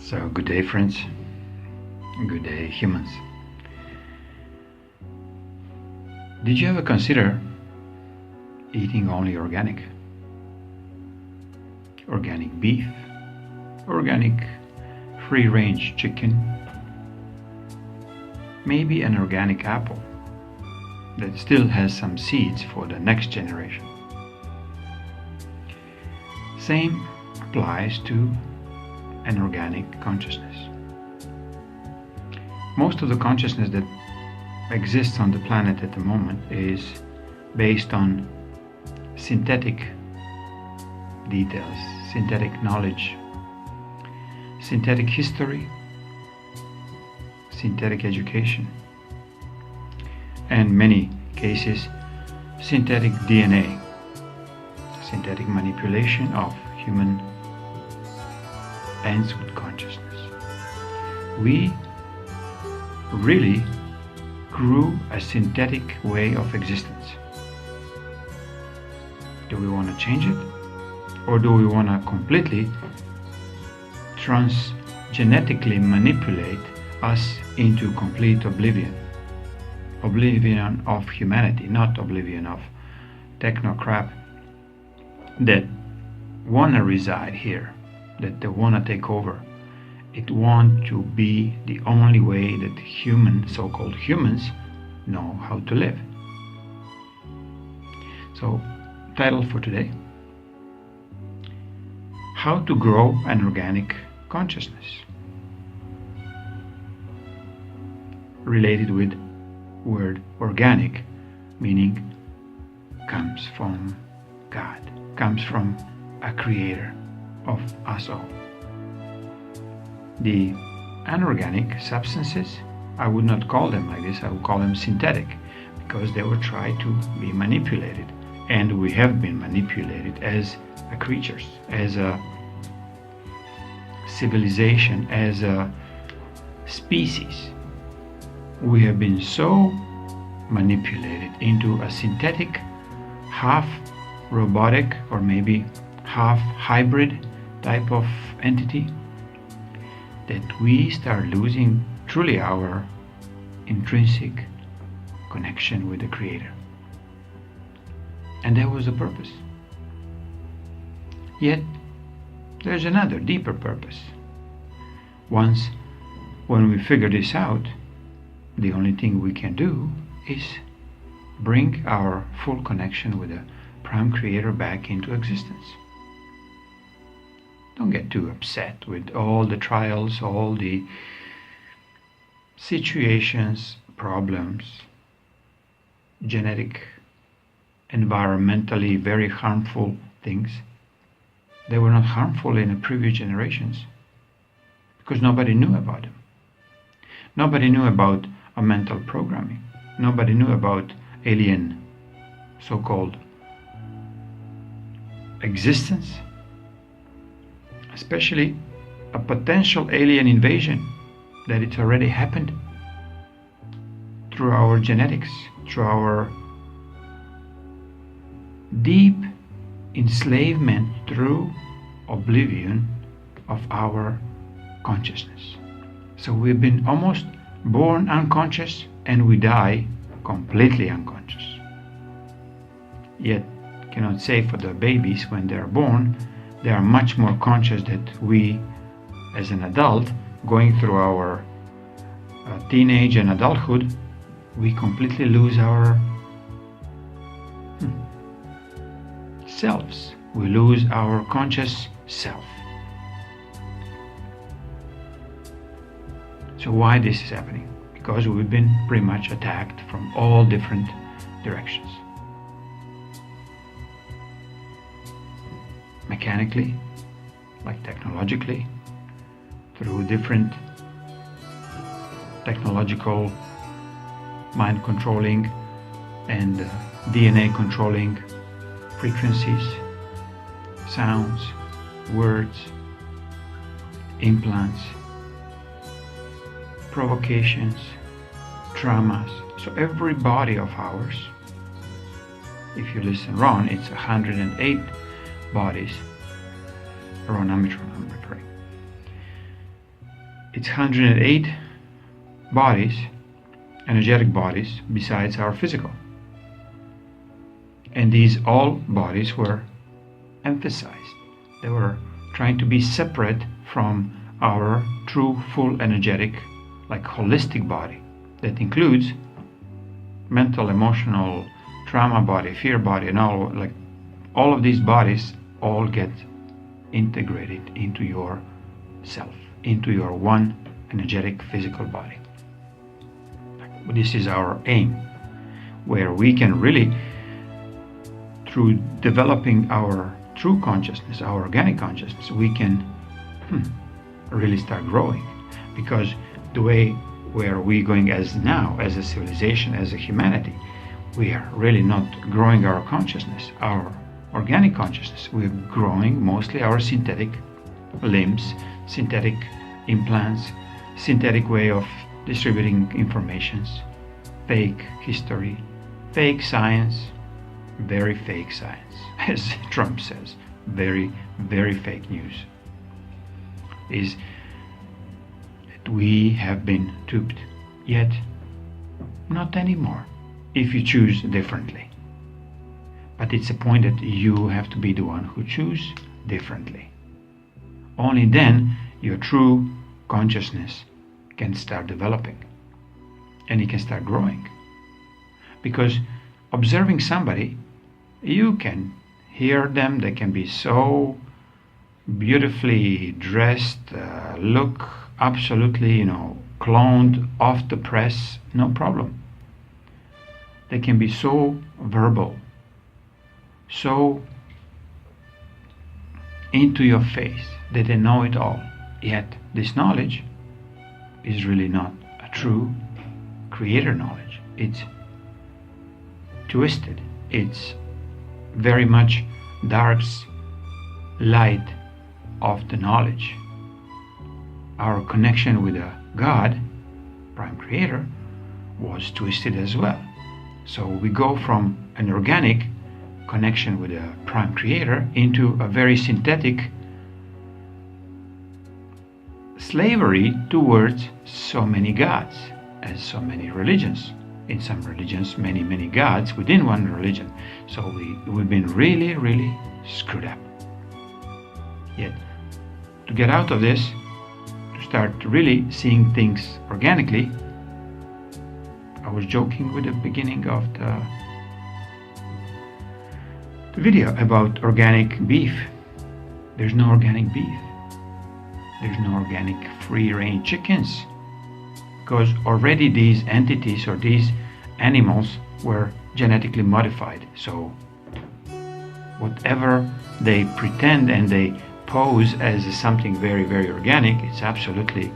So, good day, friends. Good day, humans. Did you ever consider eating only organic? Organic beef, organic free-range chicken, maybe an organic apple that still has some seeds for the next generation. Same applies to an organic consciousness. Most of the consciousness that exists on the planet at the moment is based on synthetic details, synthetic knowledge, synthetic history, synthetic education, and in many cases synthetic DNA, synthetic manipulation of human ends with consciousness. We really grew a synthetic way of existence. Do we want to change it? Or do we want to completely transgenetically manipulate us into complete oblivion? Oblivion of humanity, not oblivion of techno crap that want to reside here, that they want to take over. It want to be the only way that so-called humans, know how to live. So, title for today: How to grow an organic consciousness. Related with word organic, meaning comes from God, comes from a creator of us all. The anorganic substances, I would not call them like this, I would call them synthetic, because they were tried to be manipulated, and we have been manipulated as creatures, as a civilization, as a species. We have been so manipulated into a synthetic, half robotic or maybe half hybrid type of entity, that we start losing truly our intrinsic connection with the Creator. And that was the purpose. Yet there's another deeper purpose. Once when we figure this out, the only thing we can do is bring our full connection with the Prime Creator back into existence. Don't get too upset with all the trials, all the situations, problems, genetic, environmentally very harmful things. They were not harmful in the previous generations because nobody knew about them. Nobody knew about a mental programming. Nobody knew about alien so-called existence, especially a potential alien invasion, that it's already happened through our genetics, through our deep enslavement through oblivion of our consciousness. So we've been almost born unconscious and we die completely unconscious. Yet cannot say for the babies when they are born, they are much more conscious that we as an adult going through our teenage and adulthood, we completely lose our selves. We lose our conscious self. So why this is happening? Because we've been pretty much attacked from all different directions. Mechanically, like technologically, through different technological mind controlling and DNA controlling frequencies, sounds, words, implants, provocations, traumas. So every body of ours, if you listen wrong, it's 108 bodies. Wrong number, correct. it's 108 bodies, energetic bodies, besides our physical. And these all bodies were emphasized. They were trying to be separate from our true, full, energetic, like holistic body that includes mental, emotional, trauma body, fear body, and all of these bodies all get integrated into your self, into your one energetic physical body. This is our aim, where we can really, through developing our true consciousness, our organic consciousness, we can really start growing. Because the way where we're going as now, as a civilization, as a humanity, we are really not growing our consciousness, our organic consciousness. We're growing mostly our synthetic limbs, synthetic implants, synthetic way of distributing informations, fake history, fake science, very fake science, as Trump says, very, very fake news, is that we have been duped, yet not anymore if you choose differently. But it's a point that you have to be the one who choose differently. Only then your true consciousness can start developing and it can start growing. Because observing somebody, you can hear them, they can be so beautifully dressed, look absolutely, cloned off the press, no problem. They can be so verbal, so into your face that they know it all. Yet this knowledge is really not a true creator knowledge. It's twisted. It's very much dark light of the knowledge. Our connection with a God, prime creator, was twisted as well. So we go from an organic connection with a prime creator into a very synthetic slavery towards so many gods, as so many religions. In some religions, many, many gods within one religion. So we've been really, really screwed up. Yet, to get out of this, to start really seeing things organically, I was joking with the beginning of the video about organic beef. There's no organic beef. There's no organic free-range chickens. Because already these entities or these animals were genetically modified. So whatever they pretend and they pose as something very, very organic, it's absolutely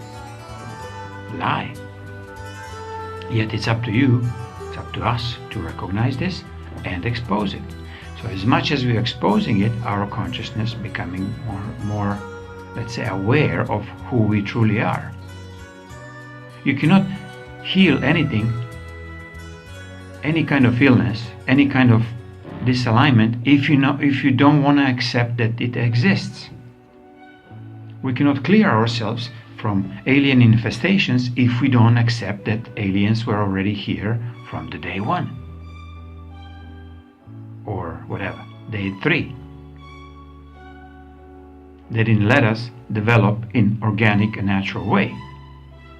a lie. Yet it's up to you, it's up to us to recognize this and expose it. So as much as we're exposing it, our consciousness becoming more, let's say, aware of who we truly are. You cannot heal anything, any kind of illness, any kind of disalignment, if you don't want to accept that it exists. We cannot clear ourselves from alien infestations if we don't accept that aliens were already here from the day one. Or whatever, day 3. They didn't let us develop in organic and natural way.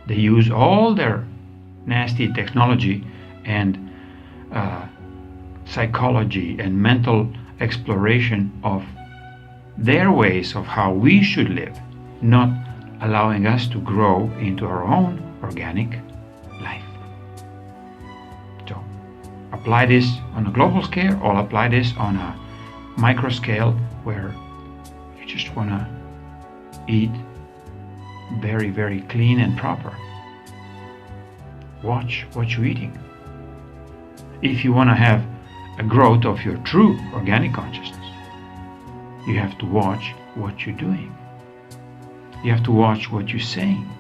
They use all their nasty technology and psychology and mental exploration of their ways of how we should live, not allowing us to grow into our own organic life. So apply this on a global scale or apply this on a micro scale where you just want to eat very, very clean and proper. Watch what you're eating. If you want to have a growth of your true organic consciousness, you have to watch what you're doing. You have to watch what you're saying.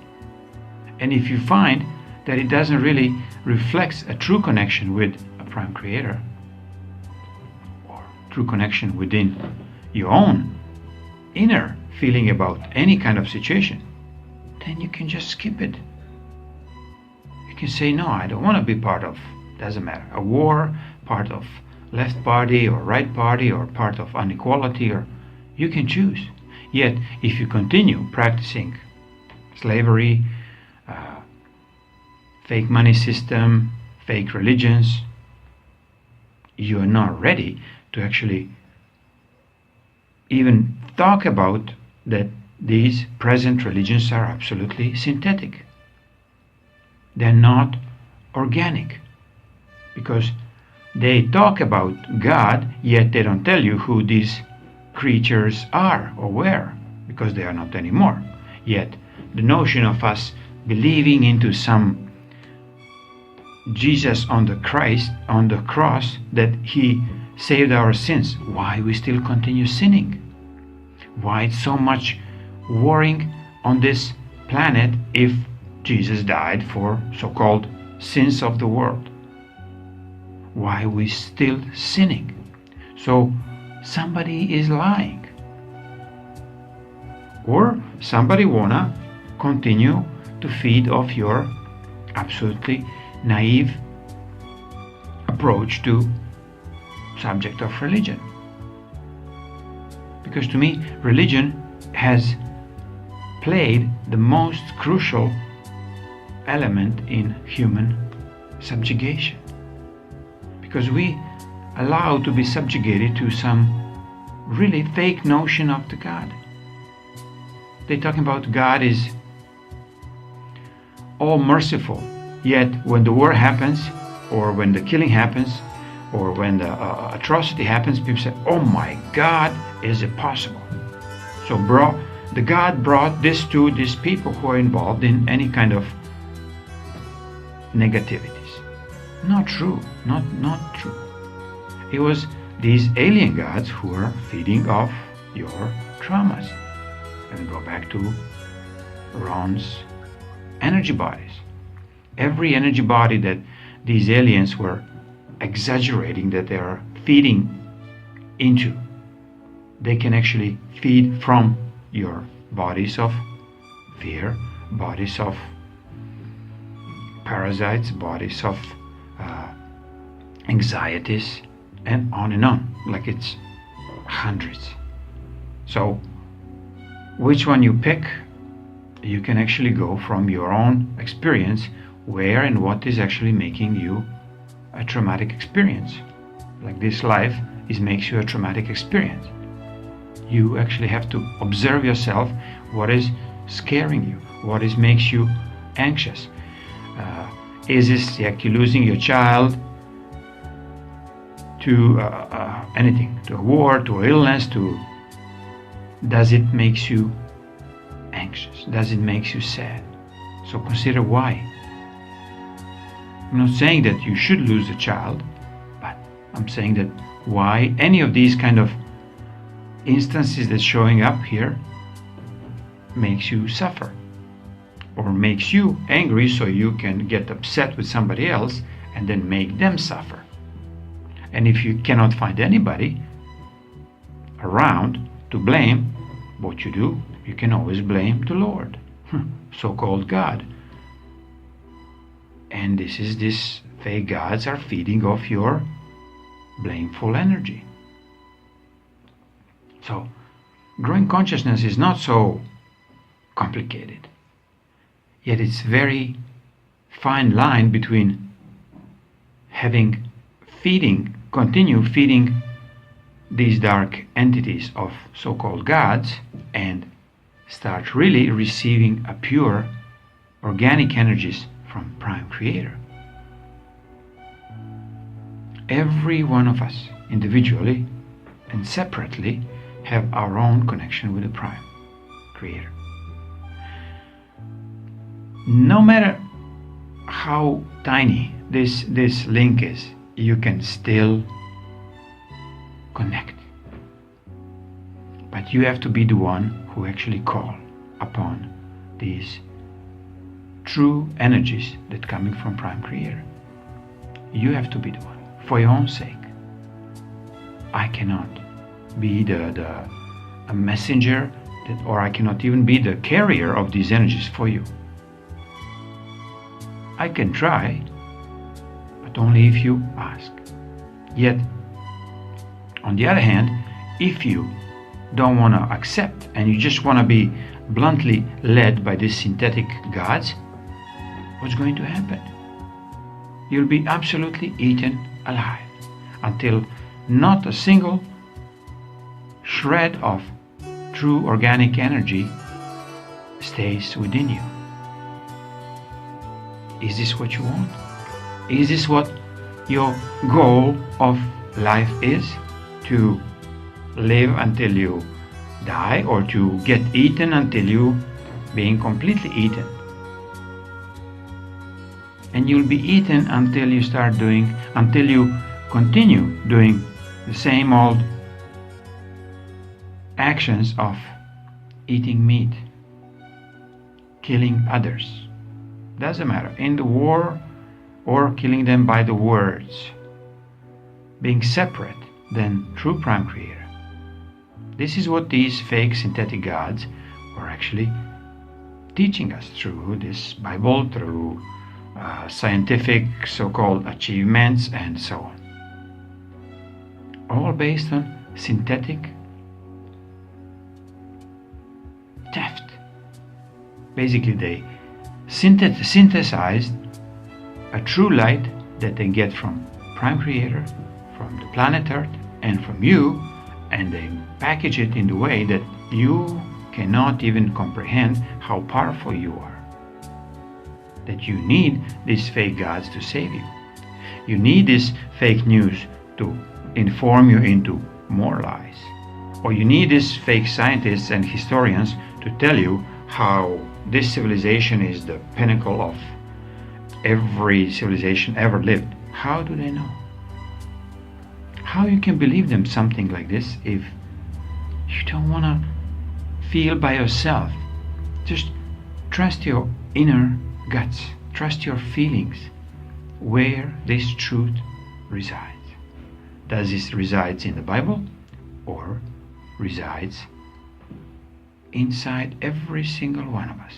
And if you find that it doesn't really reflect a true connection with a prime creator, or true connection within your own inner feeling about any kind of situation, then you can just skip it. You can say, no, I don't want to be part of, doesn't matter, a war, part of left party or right party, or part of inequality, or you can choose. Yet, if you continue practicing slavery, fake money system, fake religions, you are not ready to actually even talk about that these present religions are absolutely synthetic. They're not organic, because they talk about God, yet they don't tell you who these creatures are or were, because they are not anymore. Yet the notion of us believing into some Jesus on the cross, that he saved our sins, why we still continue sinning? Why it's so much warring on this planet if Jesus died for so-called sins of the world? Why we still sinning? So somebody is lying, or somebody wanna continue to feed off your absolutely naive approach to subject of religion. Because to me, religion has played the most crucial element in human subjugation, because we allow to be subjugated to some really fake notion of the God. They're talking about God is all merciful, yet when the war happens, or when the killing happens, or when the atrocity happens, people say, oh my God, is it possible? So the God brought this to these people who are involved in any kind of negativities. Not true, not true. It was these alien gods who are feeding off your traumas. And go back to Ron's energy bodies. Every energy body that these aliens were exaggerating that they are feeding into, they can actually feed from your bodies of fear, bodies of parasites, bodies of anxieties, and on, like it's hundreds. So which one you pick, you can actually go from your own experience where and what is actually making you a traumatic experience. Like this life makes you a traumatic experience. You actually have to observe yourself, what is scaring you, what makes you anxious. Is this like you losing your child to anything, to a war, to illness, does it make you anxious? Does it make you sad? So consider why. I'm not saying that you should lose a child, but I'm saying that why any of these kind of instances that's showing up here makes you suffer, or makes you angry so you can get upset with somebody else and then make them suffer. And if you cannot find anybody around to blame, what you do, you can always blame the Lord, so-called God. And these fake gods are feeding off your blameful energy. So, growing consciousness is not so complicated. Yet it's very fine line between continue feeding these dark entities of so-called gods and start really receiving a pure organic energies from Prime Creator. Every one of us, individually and separately, have our own connection with the Prime Creator. No matter how tiny this link is, you can still connect. But you have to be the one who actually call upon these true energies that coming from Prime Creator. You have to be the one, for your own sake. I cannot be a messenger or I cannot even be the carrier of these energies for you. I can try, but only if you ask. Yet, on the other hand, if you don't want to accept and you just want to be bluntly led by these synthetic gods, what's going to happen? You'll be absolutely eaten alive until not a single shred of true organic energy stays within you. Is this what you want? Is this what your goal of life is? To live until you die, or to get eaten until you being completely eaten? And you'll be eaten until you continue doing the same old actions of eating meat, killing others. Doesn't matter, in the war or killing them by the words, being separate than true Prime Creator. This is what these fake synthetic gods are actually teaching us through this Bible, through scientific so-called achievements and so on. All based on synthetic theft. Basically, they synthesized a true light that they get from Prime Creator, from the planet Earth, and from you, and they package it in the way that you cannot even comprehend how powerful you are. That you need these fake gods to save you. You need this fake news to inform you into more lies. Or you need these fake scientists and historians to tell you how this civilization is the pinnacle of every civilization ever lived. How do they know? How you can believe them something like this if you don't want to feel by yourself? Just trust your inner guts. Trust your feelings where this truth resides. Does this reside in the Bible, or resides inside every single one of us?